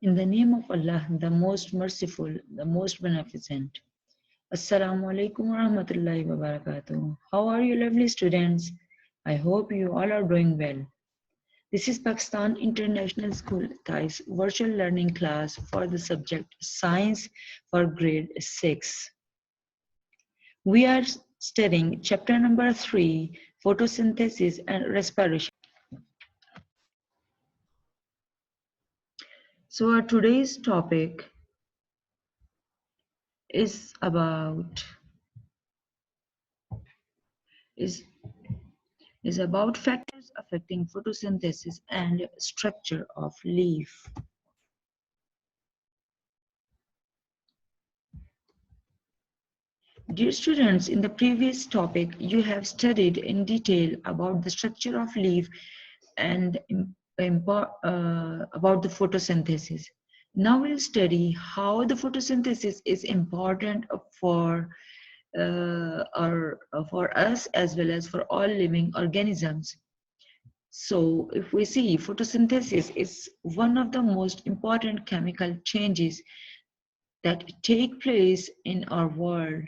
In the name of Allah, the most merciful, the most beneficent. Assalamu alaikum wa rahmatullahi wa barakatuh. How are you, lovely students? I hope you all are doing well. This is Pakistan International School Thai's virtual learning class for the subject Science for grade 6. We are studying chapter number 3, photosynthesis and respiration. So our today's topic is about factors affecting photosynthesis and structure of leaf. Dear students, in the previous topic, you have studied in detail about the structure of leaf and about the photosynthesis. Now we'll study how the photosynthesis is important for us as well as for all living organisms. So if we see, photosynthesis is one of the most important chemical changes that take place in our world.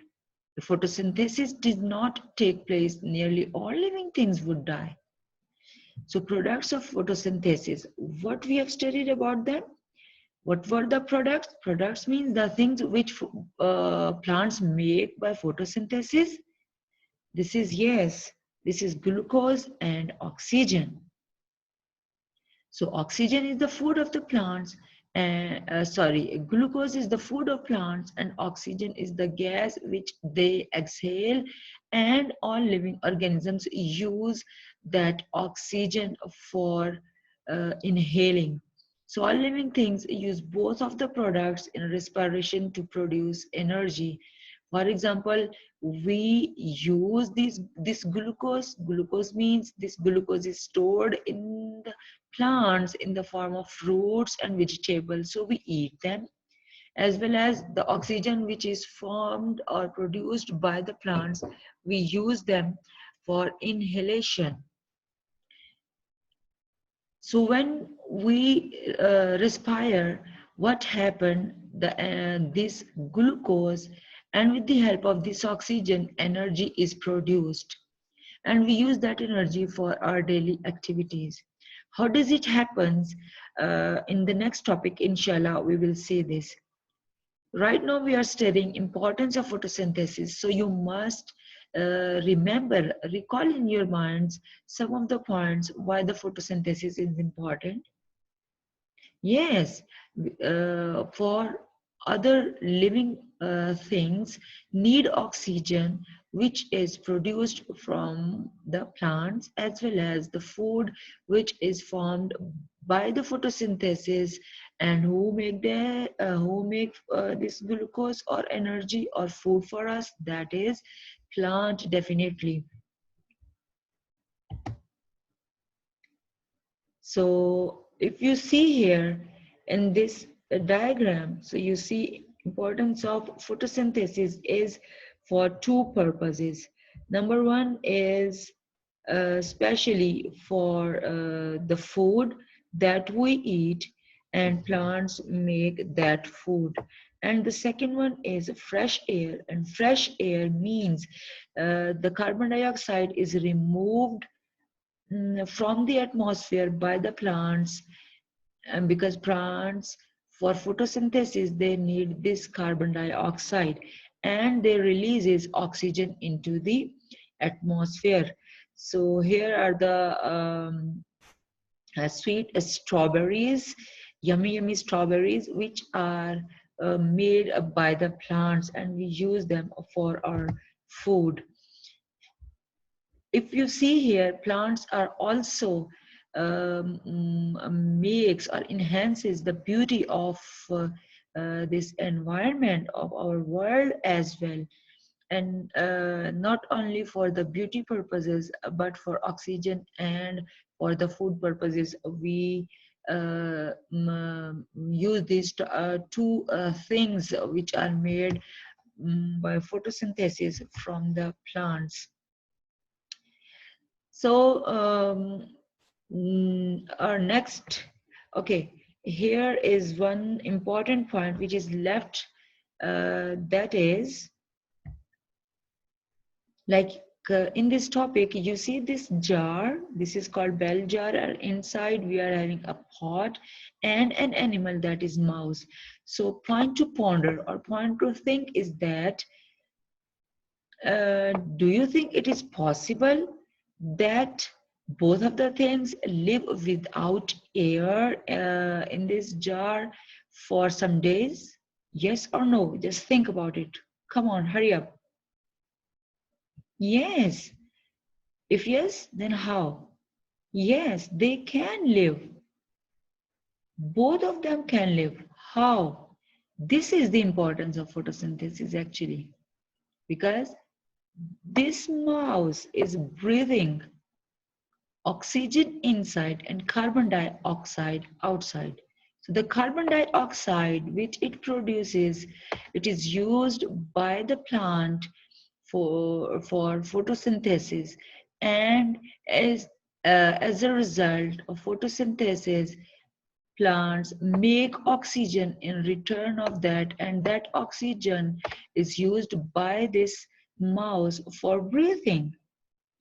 If photosynthesis did not take place, nearly all living things would die. So products of photosynthesis, what we have studied about them? What were the products? Products means the things which plants make by photosynthesis. This is glucose and oxygen. So oxygen is the food of the plants, and glucose is the food of plants, and oxygen is the gas which they exhale, and all living organisms use that oxygen for inhaling. So all living things use both of the products in respiration to produce energy. For example, we use this glucose. Glucose means this glucose is stored in the plants in the form of fruits and vegetables, so we eat them, as well as the oxygen which is formed or produced by the plants, we use them for inhalation. So when we respire, what happened? This glucose, and with the help of this oxygen, energy is produced, and we use that energy for our daily activities. How does it happen? In the next topic, inshallah, we will see this. Right now we are studying importance of photosynthesis, so you must recall in your minds some of the points why the photosynthesis is important. Yes, for other living things need oxygen, which is produced from the plants, as well as the food which is formed by the photosynthesis, and who make this glucose or energy or food for us, that is plant, definitely. So if you see here in this diagram, so you see importance of photosynthesis is for two purposes. Number one is especially for the food that we eat, and plants make that food. And the second one is fresh air, and fresh air means the carbon dioxide is removed from the atmosphere by the plants, and because plants for photosynthesis they need this carbon dioxide, and they releases oxygen into the atmosphere. So here are the sweet strawberries, yummy strawberries, which are made by the plants, and we use them for our food. If you see here, plants are also makes or enhances the beauty of this environment of our world as well, and not only for the beauty purposes but for oxygen and for the food purposes. We use these two things which are made by photosynthesis from the plants. So our next, okay, here is one important point which is left, that is like in this topic, you see this jar, this is called bell jar, and inside we are having a pot and an animal, that is mouse. So point to ponder or point to think is that, do you think it is possible that both of the things live without air in this jar for some days? Yes or no? Just think about it. Come on, hurry up. Yes. If yes, then how? Yes, they can live. Both of them can live. How? This is the importance of photosynthesis actually, because this mouse is breathing oxygen inside and carbon dioxide outside. So the carbon dioxide which it produces, it is used by the plant for photosynthesis, and as a result of photosynthesis, plants make oxygen in return of that, and that oxygen is used by this mouse for breathing.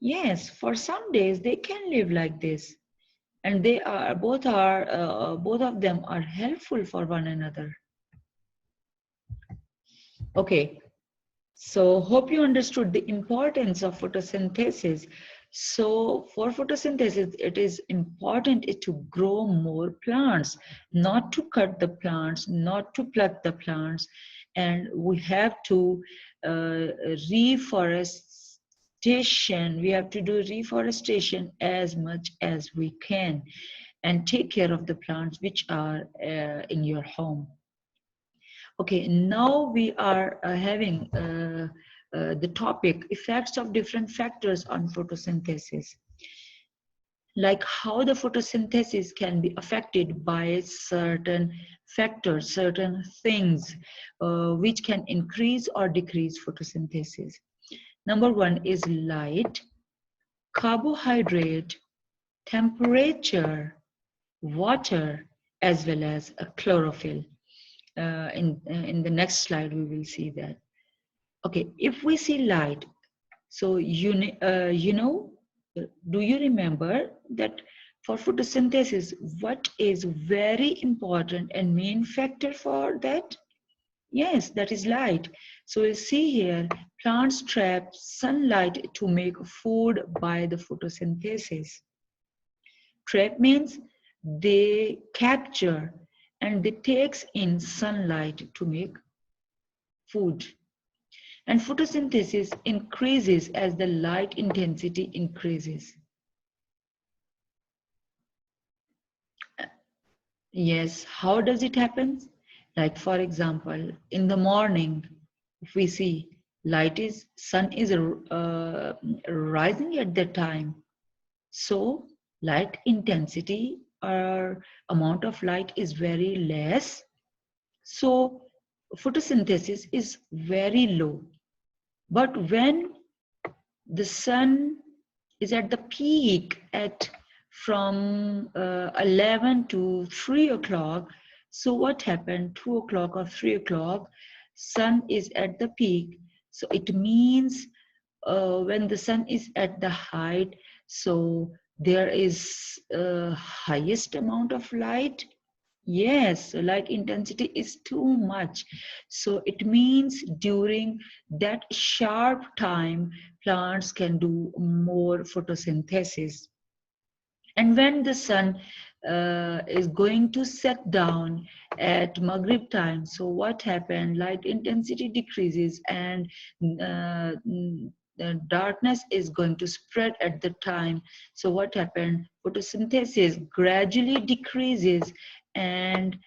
Yes, for some days they can live like this, and they are both of them are helpful for one another. Okay, so hope you understood the importance of photosynthesis. So for photosynthesis, it is important to grow more plants, not to cut the plants, not to pluck the plants, and we have to reforestation. We have to do reforestation as much as we can, and take care of the plants which are in your home. Okay, now we are having the topic effects of different factors on photosynthesis, like how the photosynthesis can be affected by certain factors, certain things which can increase or decrease photosynthesis. Number one is light, carbohydrate, temperature, water, as well as a chlorophyll. In the next slide, we will see that. Okay, if we see light, so you know, do you remember that for photosynthesis, what is very important and main factor for that? Yes, that is light. So you see here, plants trap sunlight to make food by the photosynthesis. Trap means they capture and they takes in sunlight to make food. And photosynthesis increases as the light intensity increases. Yes, how does it happen? Like for example, in the morning, if we see sun is rising at that time, so light intensity or amount of light is very less. So photosynthesis is very low. But when the sun is at the peak at from 11 to 3 o'clock, so what happened? 2 o'clock or 3 o'clock, sun is at the peak. So it means when the sun is at the height, so there is highest amount of light. Yes, light intensity is too much. So it means during that sharp time, plants can do more photosynthesis. And when the sun is going to set down at Maghrib time, so what happened? Light intensity decreases, and the darkness is going to spread at the time. So what happened? Photosynthesis gradually decreases, and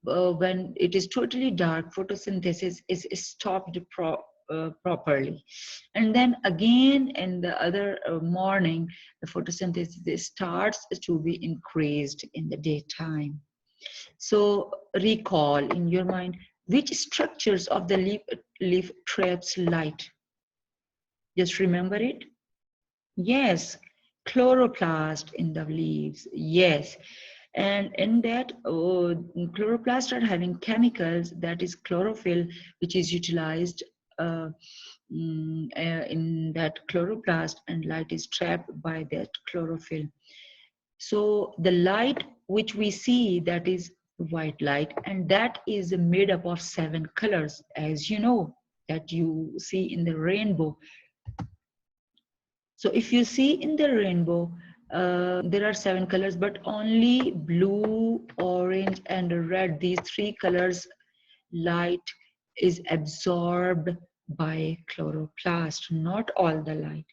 when it is totally dark, photosynthesis is stopped properly. And then again in the other morning, the photosynthesis starts to be increased in the daytime. So recall in your mind, which structures of the leaf traps light? Just remember it. Yes, chloroplast in the leaves. Yes, And in that, chloroplasts are having chemicals, that is chlorophyll, which is utilized uh, in that chloroplast, and light is trapped by that chlorophyll. So the light which we see, that is white light, and that is made up of 7 colors, as you know, that you see in the rainbow. So if you see in the rainbow, there are 7 colors, but only blue, orange, and red, these 3 colors, light is absorbed by chloroplast, not all the light.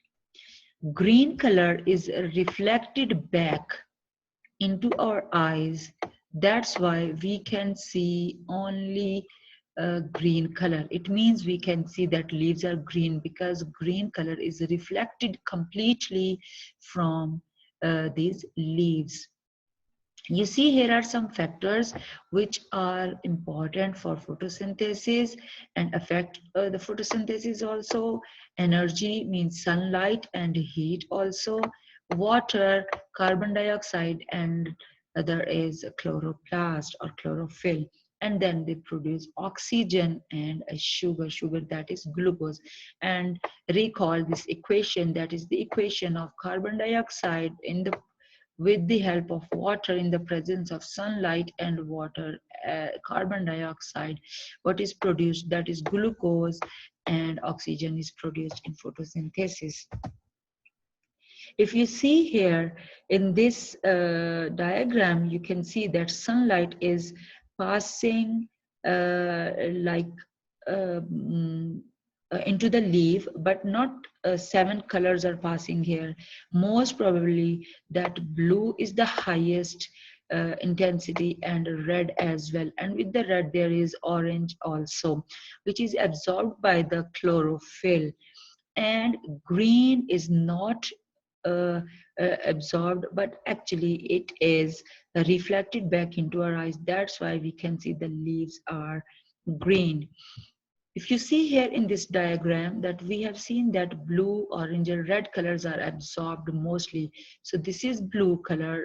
Green color is reflected back into our eyes. That's why we can see only green color. It means we can see that leaves are green because green color is reflected completely from these leaves. You see, here are some factors which are important for photosynthesis and affect the photosynthesis also. Energy means sunlight and heat also. Water, carbon dioxide, and other is chloroplast or chlorophyll. And then they produce oxygen and a sugar, that is glucose. And recall this equation, that is the equation of carbon dioxide in the with the help of water in the presence of sunlight and water, carbon dioxide, what is produced, that is glucose, and oxygen is produced in photosynthesis. If you see here in this diagram, you can see that sunlight is passing like into the leaf, but not 7 colors are passing here. Most probably that blue is the highest intensity, and red as well, and with the red there is orange also, which is absorbed by the chlorophyll. And green is not absorbed, but actually it is reflected back into our eyes. That's why we can see the leaves are green. If you see here in this diagram, that we have seen that blue, orange, and red colors are absorbed mostly. So this is blue color,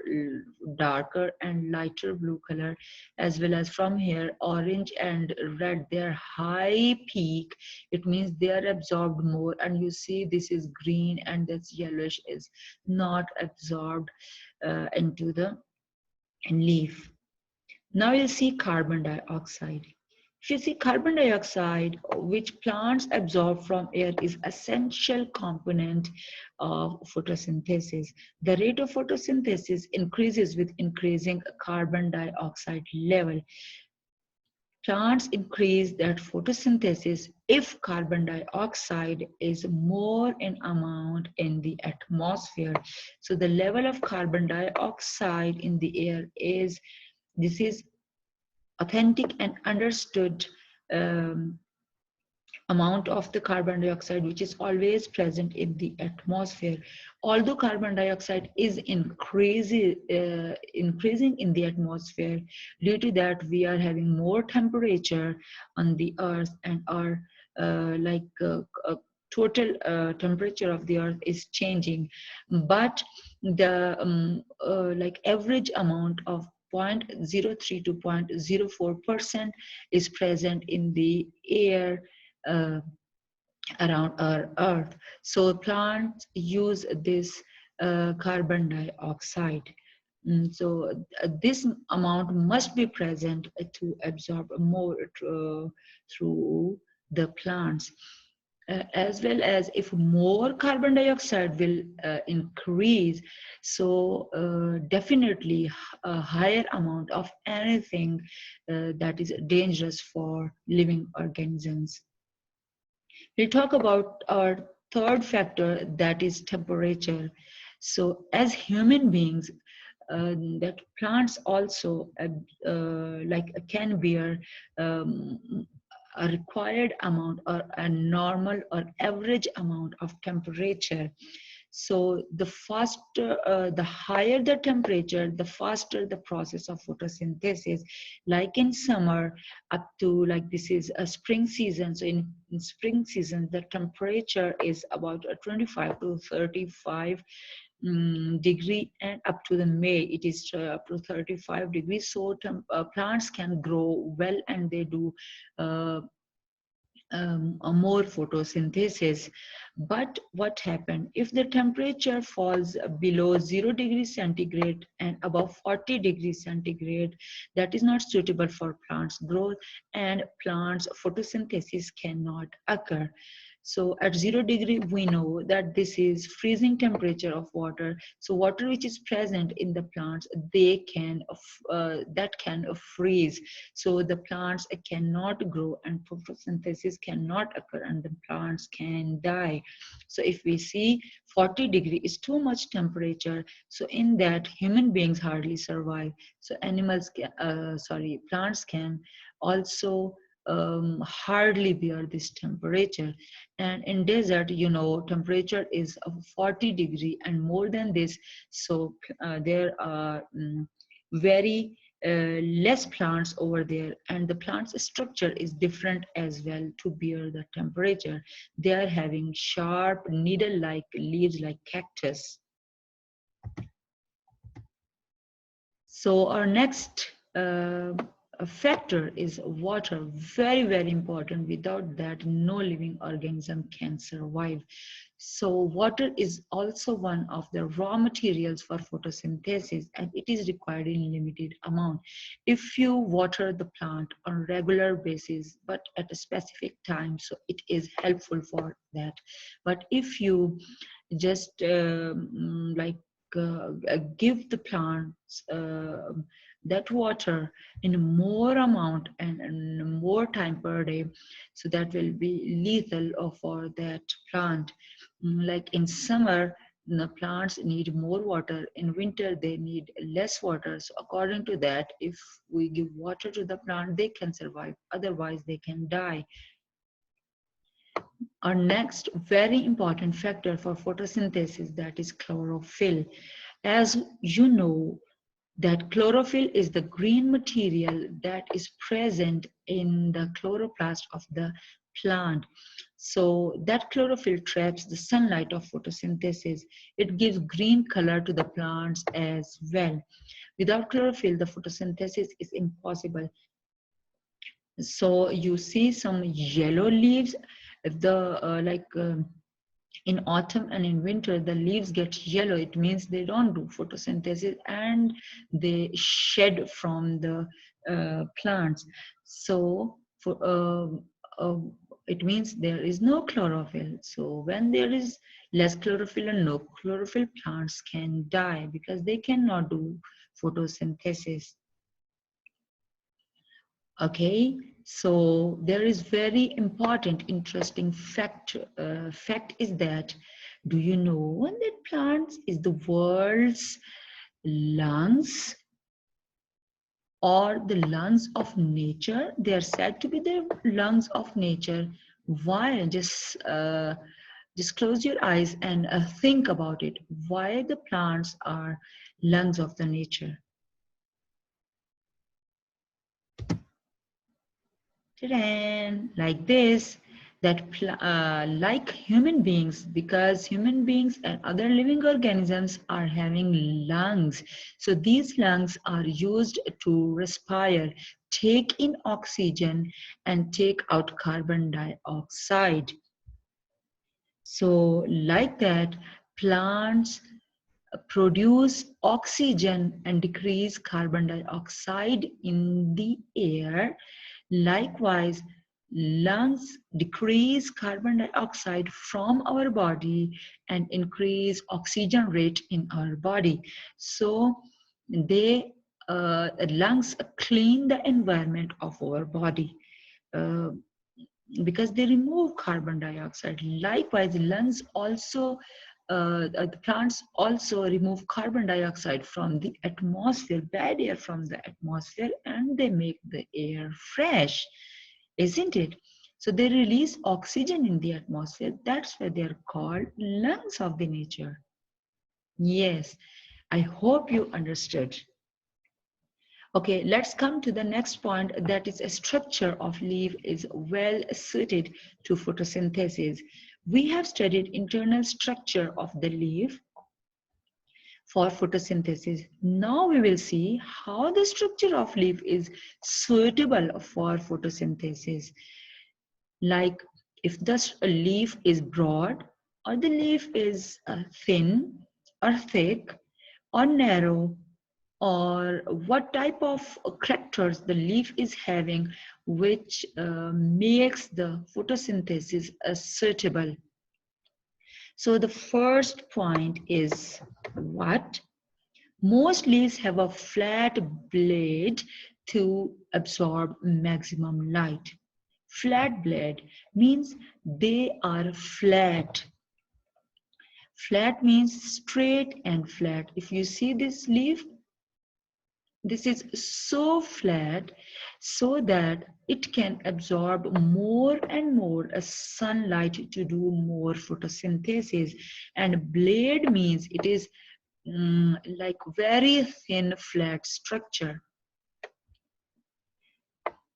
darker and lighter blue color, as well as from here, orange and red, they are high peak. It means they are absorbed more. And you see this is green, and this yellowish is not absorbed into the leaf. Now you'll see carbon dioxide. If you see carbon dioxide, which plants absorb from air, is essential component of photosynthesis. The rate of photosynthesis increases with increasing carbon dioxide level. Plants increase that photosynthesis if carbon dioxide is more in amount in the atmosphere. So the level of carbon dioxide in the air is, this is authentic and understood amount of the carbon dioxide which is always present in the atmosphere. Although carbon dioxide is increasing in the atmosphere, due to that we are having more temperature on the earth, and our total temperature of the earth is changing. But the like average amount of 0.03 to 0.04% is present in the air uh, around our earth. So plants use this carbon dioxide. So this amount must be present to absorb more through the plants. As well as if more carbon dioxide will increase, so definitely a higher amount of anything that is dangerous for living organisms. We'll talk about our third factor, that is temperature. So as human beings, that plants also can bear a required amount or a normal or average amount of temperature. So the faster, the higher the temperature, the faster the process of photosynthesis. Like in summer, up to, like, this is a spring season. So in spring season, the temperature is about 25 to 35 degree, and up to the May it is up to 35 degrees. So plants can grow well, and they do uh, more photosynthesis. But what happened if the temperature falls below 0 degrees centigrade and above 40 degrees centigrade? That is not suitable for plants growth, and plants photosynthesis cannot occur. So at 0 degree, we know that this is freezing temperature of water. So water which is present in the plants, that can freeze. So the plants cannot grow, and photosynthesis cannot occur, and the plants can die. So if we see 40 degree is too much temperature, so in that human beings hardly survive. So plants can also hardly bear this temperature. And in desert, temperature is of 40 degree and more than this. So there are very less plants over there, and the plant's structure is different as well to bear the temperature. They are having sharp needle-like leaves like cactus. So our next factor is water. Very, very important. Without that, no living organism can survive. So water is also one of the raw materials for photosynthesis, and it is required in limited amount. If you water the plant on regular basis but at a specific time, so it is helpful for that. But if you just give the plants that water in more amount and more time per day, so that will be lethal for that plant. Like in summer, the plants need more water. In winter, they need less water. So according to that, if we give water to the plant, they can survive. Otherwise, they can die. Our next very important factor for photosynthesis, that is chlorophyll. As you know, that chlorophyll is the green material that is present in the chloroplast of the plant. So that chlorophyll traps the sunlight of photosynthesis. It gives green color to the plants as well. Without chlorophyll, the photosynthesis is impossible. So you see some yellow leaves, in autumn and in winter the leaves get yellow. It means they don't do photosynthesis and they shed from the plants. So it means there is no chlorophyll. So when there is less chlorophyll and no chlorophyll, plants can die because they cannot do photosynthesis. Okay, so there is very important, interesting fact. Fact is that, do you know that plants is the world's lungs, or the lungs of nature? They are said to be the lungs of nature. Why? Just close your eyes and think about it. Why the plants are lungs of the nature? Like this, that like human beings, because human beings and other living organisms are having lungs. So these lungs are used to respire, take in oxygen and take out carbon dioxide. So like that, plants produce oxygen and decrease carbon dioxide in the air. Likewise, lungs decrease carbon dioxide from our body and increase oxygen rate in our body. So lungs clean the environment of our body. Because they remove carbon dioxide. Likewise, the plants also remove carbon dioxide from the atmosphere, bad air from the atmosphere, and they make the air fresh, isn't it? So they release oxygen in the atmosphere. That's why they're called lungs of the nature. Yes, I hope you understood. Okay, let's come to the next point, that is a structure of leaf is well suited to photosynthesis. We have studied internal structure of the leaf. for photosynthesis. Now we will see how the structure of leaf is suitable for photosynthesis. Like if the leaf is broad, or the leaf is thin or thick or narrow, or what type of characters the leaf is having, which makes the photosynthesis suitable. So the first point is what? Most leaves have a flat blade to absorb maximum light. Flat blade means they are flat. Flat means straight and flat. If you see this leaf, this is so flat so that it can absorb more and more sunlight to do more photosynthesis. And blade means it is like very thin flat structure.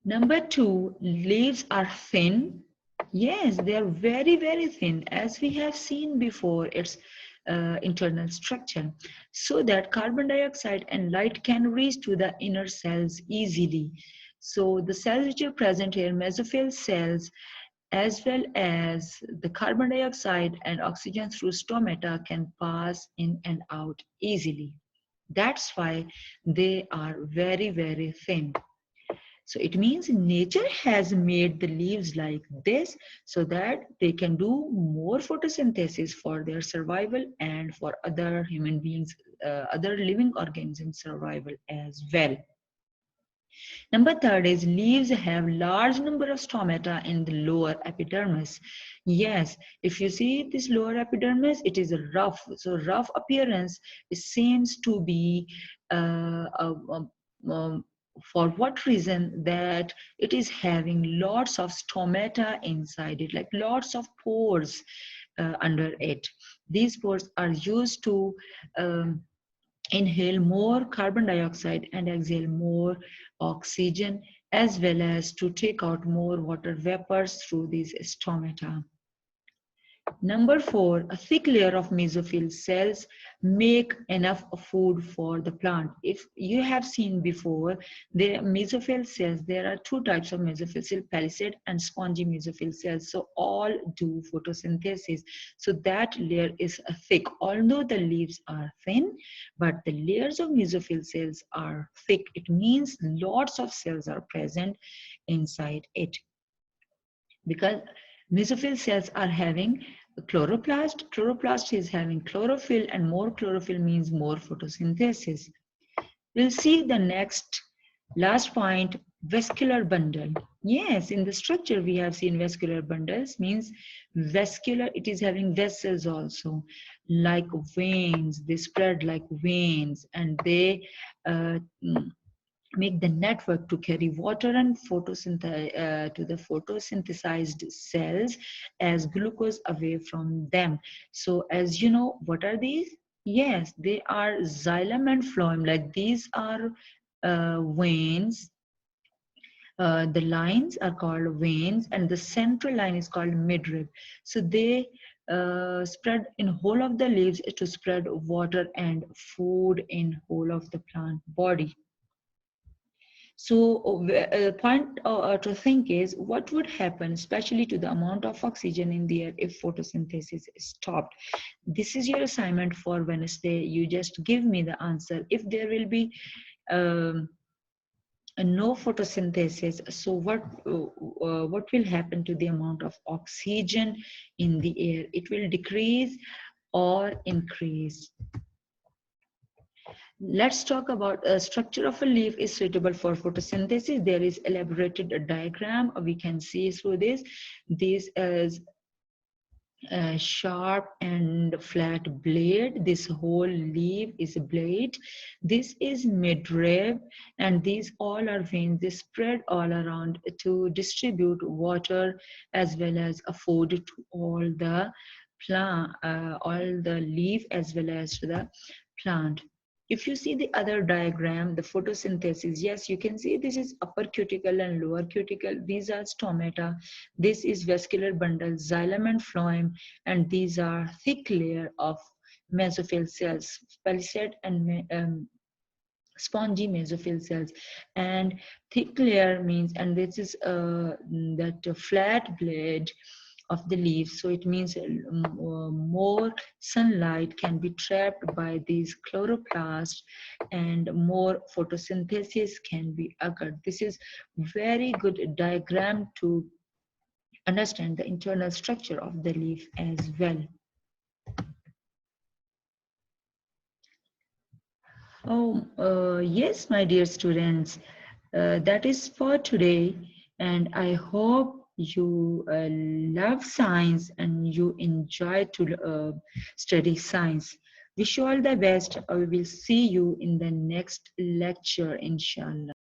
Number two, leaves are thin. Yes, they are very thin, as we have seen before its internal structure, so that carbon dioxide and light can reach to the inner cells easily. So the cells which are present here, mesophyll cells, as well as the carbon dioxide and oxygen through stomata can pass in and out easily. That's why they are very thin. So it means nature has made the leaves like this so that they can do more photosynthesis for their survival and for other human beings, other living organisms survival as well. Number third is leaves have large number of stomata in the lower epidermis. Yes, if you see this lower epidermis, it is rough. So rough appearance seems to be for what reason? That it is having lots of stomata inside it, like lots of pores under it. These pores are used to inhale more carbon dioxide and exhale more oxygen, as well as to take out more water vapors through these stomata. Number four, a thick layer of mesophyll cells make enough food for the plant. If you have seen before, the mesophyll cells, there are two types of mesophyll cells, palisade and spongy mesophyll cells. So all do photosynthesis. So that layer is thick, although the leaves are thin, but the layers of mesophyll cells are thick. It means lots of cells are present inside it, because mesophyll cells are having chloroplast. Chloroplast is having chlorophyll, and more chlorophyll means more photosynthesis. We'll see the next last point, vascular bundle. Yes, in the structure we have seen vascular bundles, means vascular, it is having vessels also, like veins. They spread like veins, and they make the network to carry water and to the photosynthesized cells as glucose away from them. So as you know, what are these? Yes, they are xylem and phloem. Like these are veins. The lines are called veins, and the central line is called midrib. So they spread in whole of the leaves to spread water and food in whole of the plant body. So point to think is, what would happen especially to the amount of oxygen in the air if photosynthesis is stopped? This is your assignment for Wednesday. You just give me the answer. If there will be um, no photosynthesis, so what will happen to the amount of oxygen in the air? It will decrease or increase. Let's talk about a structure of a leaf is suitable for photosynthesis. There is elaborated a diagram we can see through this. This is a sharp and flat blade. This whole leaf is a blade. This is midrib, and these all are veins. They spread all around to distribute water as well as a food to all the plant, all the leaf as well as to the plant. If you see the other diagram, the photosynthesis, yes, you can see this is upper cuticle and lower cuticle. These are stomata. This is vascular bundle, xylem and phloem, and these are thick layer of mesophyll cells, palisade and spongy mesophyll cells, and thick layer means, and this is that flat blade of the leaves, so it means more sunlight can be trapped by these chloroplasts and more photosynthesis can be occurred. This is very good diagram to understand the internal structure of the leaf as well. Oh, yes, my dear students, that is for today, and I hope you love science and you enjoy to study science. Wish you all the best. I will see you in the next lecture, inshallah.